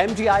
MDI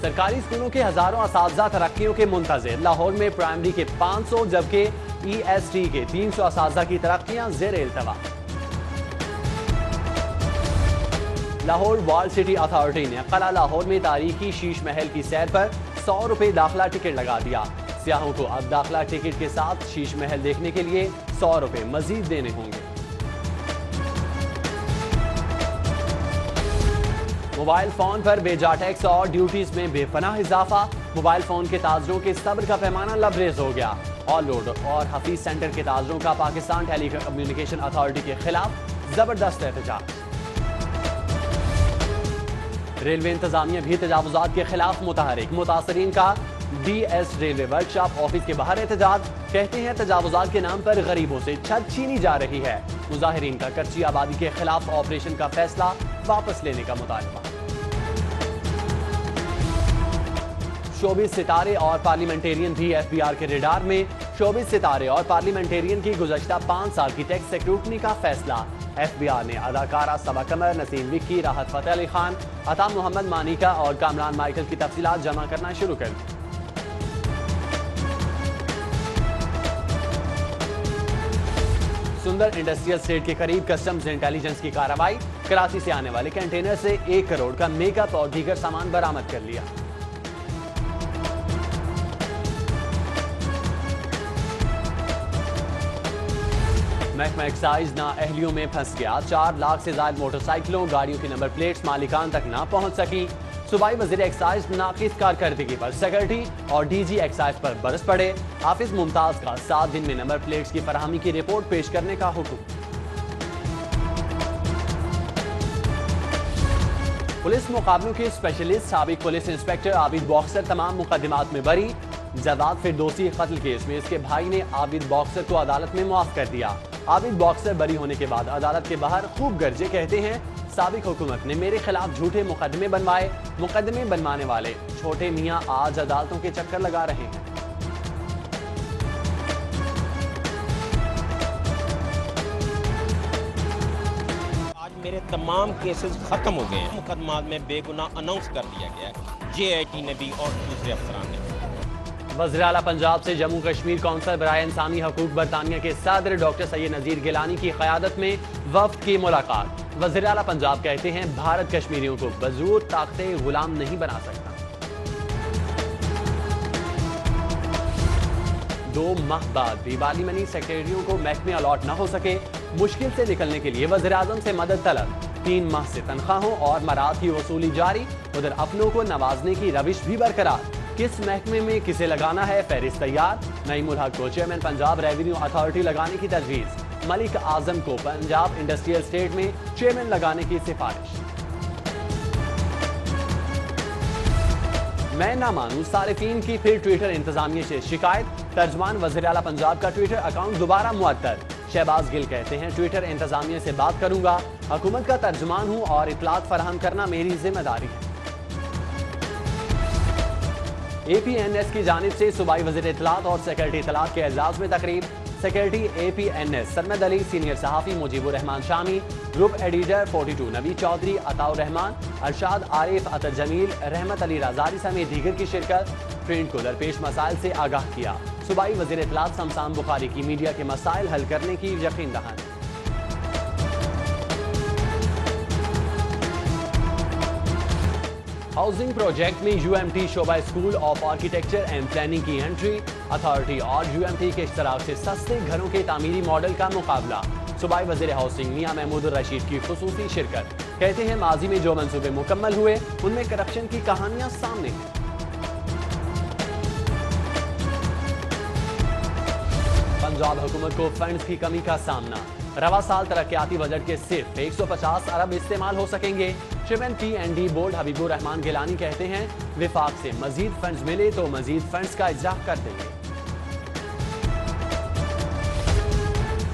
سرکاری اسکولوں کے ہزاروں اساتذہ ترقیوں کے منتظر، لاہور میں پرائمری کے 500 جبکہ EST کے 300 اساتذہ کی ترقیاں زیر التوا۔ لاہور ورلڈ سٹی اتھارٹی نے قلعہ لاہور میں تاریخی شیش محل کی سیر پر 100 روپے داخلہ ٹکٹ لگا دیا۔ سیاحوں کو اب داخلہ ٹکٹ کے ساتھ شیش محل دیکھنے کے لیے 100 روپے مزید دینے ہوں گے۔ موبائل فون پر بے جا ٹیکس اور ڈیوٹیز میں بے پناہ اضافہ، موبائل فون کے تاجروں کے صبر کا پیمانہ لبریز ہو گیا۔ آل روڈ اور حفیظ سینٹر کے تاجروں کا پاکستان ٹیلی کمیونیکیشن اتھارٹی کے خلاف زبردست احتجاج۔ ریلوے انتظامیہ بھی تجاوزات کے خلاف متحرک، متاثرین کا DS ریلوے ورکشاپ آفس کے باہر احتجاج، کہتے ہیں تجاوزات کے نام پر غریبوں سے چھت چھینی جا رہی ہے۔ مظاہرین کا کرچی آبادی کے خلاف آپریشن کا فیصلہ واپس لینے کا مطالبہ۔ شوبز ستارے اور پارلیمنٹیرین بھی FBI کے ریڈار میں، شوبز ستارے اور پارلیمنٹیرین کی گزشتہ 5 سال کی ٹیکس سیکیورٹی کا فیصلہ۔ FBI نے اداکارہ صبا قمر، نسیم وکی، راحت فتح علی خان، عطا محمد مانیکا اور کامران مائیکل کی تفصیلات جمع کرنا شروع کر دی۔ سندر انڈسٹریل اسٹیٹ کے قریب کسٹمز انٹیلیجنس کی کارروائی، کراچی سے آنے والے کنٹینر سے 1 کروڑ کا میک اپ اور دیگر سامان برآمد کر لیا۔ محکمہ ایکسائز نااہلیوں میں پھنس گیا، 4 لاکھ سے زائد موٹر سائیکلوں، گاڑیوں کی نمبر پلیٹس مالکان تک نہ پہنچ سکی۔ صوبائی وزیر ایکسائز ناقص کارکردگی پر سیکرٹری اور DG ایکسائز پر برس پڑے، حافظ ممتاز کا 7 دن میں نمبر پلیٹس کی فراہمی کی رپورٹ پیش کرنے کا حکم۔ پولیس مقابلوں کے اسپیشلسٹ سابق پولیس انسپکٹر عابد باکسر تمام مقدمات میں بری، جواد فردوسی قتل کیس میں اس کے بھائی نے عابد باکسر کو عدالت میں معاف کر دیا۔ عابد باکسر بری ہونے کے بعد عدالت کے باہر خوب گرجے، کہتے ہیں سابق حکومت نے میرے خلاف جھوٹے مقدمے بنوائے، مقدمے بنوانے والے چھوٹے میاں آج عدالتوں کے چکر لگا رہے ہیں۔ آج میرے تمام کیسز ختم ہو گئے ہیں، مقدمات میں بے گناہ اناؤنس کر دیا گیا ہے، JIT نے بھی اور دوسرے افسران نے۔ وزیر اعلیٰ پنجاب سے جموں کشمیر کونسل برائے انسانی حقوق برطانیہ کے صدر ڈاکٹر سید نذیر گیلانی کی قیادت میں وفد کی ملاقات۔ وزیر اعلیٰ پنجاب کہتے ہیں بھارت کشمیریوں کو بزور طاقت غلام نہیں بنا سکتا۔ 2 ماہ بعد بھی پارلیمانی سیکرٹریوں کو محکمے الاٹ نہ ہو سکے، مشکل سے نکلنے کے لیے وزیر اعظم سے مدد طلب، 3 ماہ سے تنخواہوں اور مراعات کی وصولی جاری، ادھر اپنوں کو نوازنے کی روش بھی برقرار۔ کس محکمے میں کسے لگانا ہے فہرست تیار، نعیم الحق کو چیئرمین پنجاب ریونیو اتھارٹی لگانے کی تجویز، ملک اعظم کو پنجاب انڈسٹریل اسٹیٹ میں چیئرمین لگانے کی سفارش۔ میں نہ مانوں، صارفین کی پھر ٹویٹر انتظامیہ سے شکایت، ترجمان وزیر اعلیٰ پنجاب کا ٹویٹر اکاؤنٹ دوبارہ معطل۔ شہباز گل کہتے ہیں ٹویٹر انتظامیہ سے بات کروں گا، حکومت کا ترجمان ہوں اور اطلاعات فراہم کرنا میری ذمہ داری ہے۔ APNS کی جانب سے صوبائی وزیر اطلاعات اور سیکرٹری اطلاعات کے اعزاز میں تقریب، سیکرٹری APNS سرمد علی، سینئر صحافی مجیب الرحمان شامی، گروپ ایڈیٹر 42 نوید چودھری، عطاء الرحمان، ارشاد عارف، عطر جمیل، رحمت علی رازاری سمیت دیگر کی شرکت، ٹرینڈ کو درپیش مسائل سے آگاہ کیا۔ صوبائی وزیر اطلاعات سمسام بخاری کی میڈیا کے مسائل حل کرنے کی یقین دہانی۔ ہاؤسنگ پروجیکٹ میں UMT شعبہ school of architecture and planning کی انٹری، اتھارٹی اور UMT کے اشتراک سے سستے گھروں کے تعمیری ماڈل کا مقابلہ، صوبائی وزیر ہاؤسنگ میاں محمود الرشید کی خصوصی شرکت، کہتے ہیں ماضی میں جو منصوبے مکمل ہوئے ان میں کرپشن کی کہانیاں سامنے ہیں۔ پنجاب حکومت کو فنڈز کی کمی کا سامنا، رواں سال ترقیاتی بجٹ کے صرف 150 ارب استعمال ہو سکیں گے، چیئرمین P&D بورڈ حبیب الرحمان گیلانی کہتے ہیں وفاق سے مزید فنڈز ملے تو مزید فنڈز کا اجرا کر دیں گے۔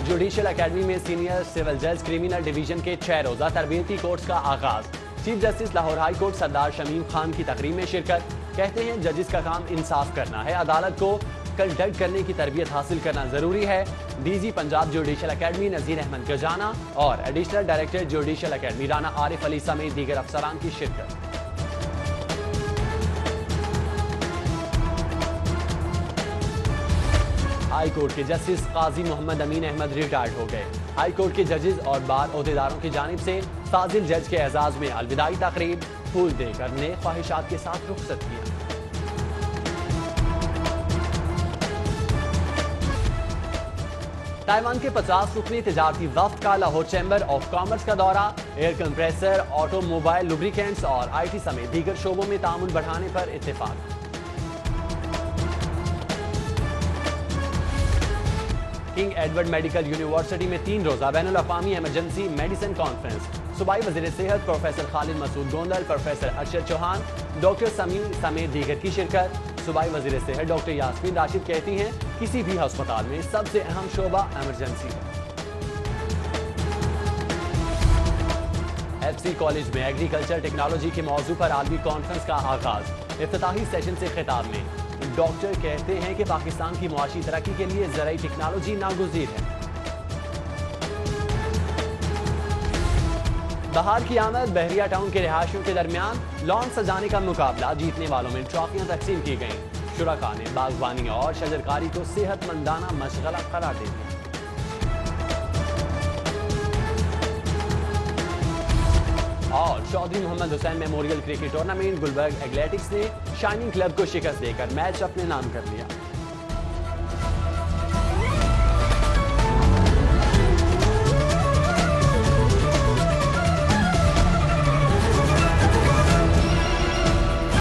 جوڈیشل اکیڈمی میں سینئر سول جج کریمنل ڈویژن کے 6 روزہ تربیتی کورس کا آغاز، chief justice Lahore high court سردار شمیم خان کی تقریب میں شرکت، کہتے ہیں ججز کا کام انصاف کرنا ہے، عدالت کو کنڈکٹ کرنے کی تربیت حاصل کرنا ضروری ہے۔ DG Punjab judicial academy Nazir Ahmad Gujjana اور additional director judicial academy Rana Arif Ali سمیت دیگر افسران کی شرکت۔ ہائی کورٹ کے جسٹس قاضی محمد امین احمد ریٹائرڈ ہو گئے۔ ہائی کورٹ کے ججز اور بار عہدیداروں کی جانب سے فاضل جج کے اعزاز میں الوداعی تقریب، پھول دے کر نیک خواہشات کے ساتھ رخصت کیا۔ تائیوان کے 50 رکنی تجارتی وفد کا لاہور چیمبر آف کامرس کا دورہ، ایئر کمپریسر، آٹو موبائل لوبریکینٹس اور آئی ٹی سمیت دیگر شعبوں میں تعاون بڑھانے پر اتفاق۔ کنگ ایڈورڈ میڈیکل یونیورسٹی میں 3 روزہ بین الاقوامی ایمرجنسی میڈیسن کانفرنس، صوبائی وزیر صحت پروفیسر خالد مسعود گوندل، پروفیسر ارشد چوہان، ڈاکٹر سمیم سمیت دیگر کی شرکت۔ صوبائی وزیر صحت ڈاکٹر یاسمین راشد کہتی ہیں کسی بھی ہسپتال میں سب سے اہم شعبہ ایمرجنسی ہے۔ ایف سی کالج میں ایگریکلچر ٹیکنالوجی کے موضوع پر عالمی کانفرنس کا آغاز، افتتاحی سیشن سے خطاب میں ڈاکٹر کہتے ہیں کہ پاکستان کی معاشی ترقی کے لیے زرعی ٹیکنالوجی ناگزیر ہے۔ بہار کی آمد، بحریہ ٹاؤن کے رہائشیوں کے درمیان لان سجانے کا مقابلہ، جیتنے والوں میں ٹرافیاں تقسیم کی گئیں۔ شرکاء نے باغبانی اور شجرکاری کو صحت مندانہ مشغلہ قرار دے دیا۔ اور Chaudhry Muhammad Hussain memorial cricket tournament, Gulberg athletics نے شائننگ کلب کو شکست دے کر میچ اپنے نام کر لیا۔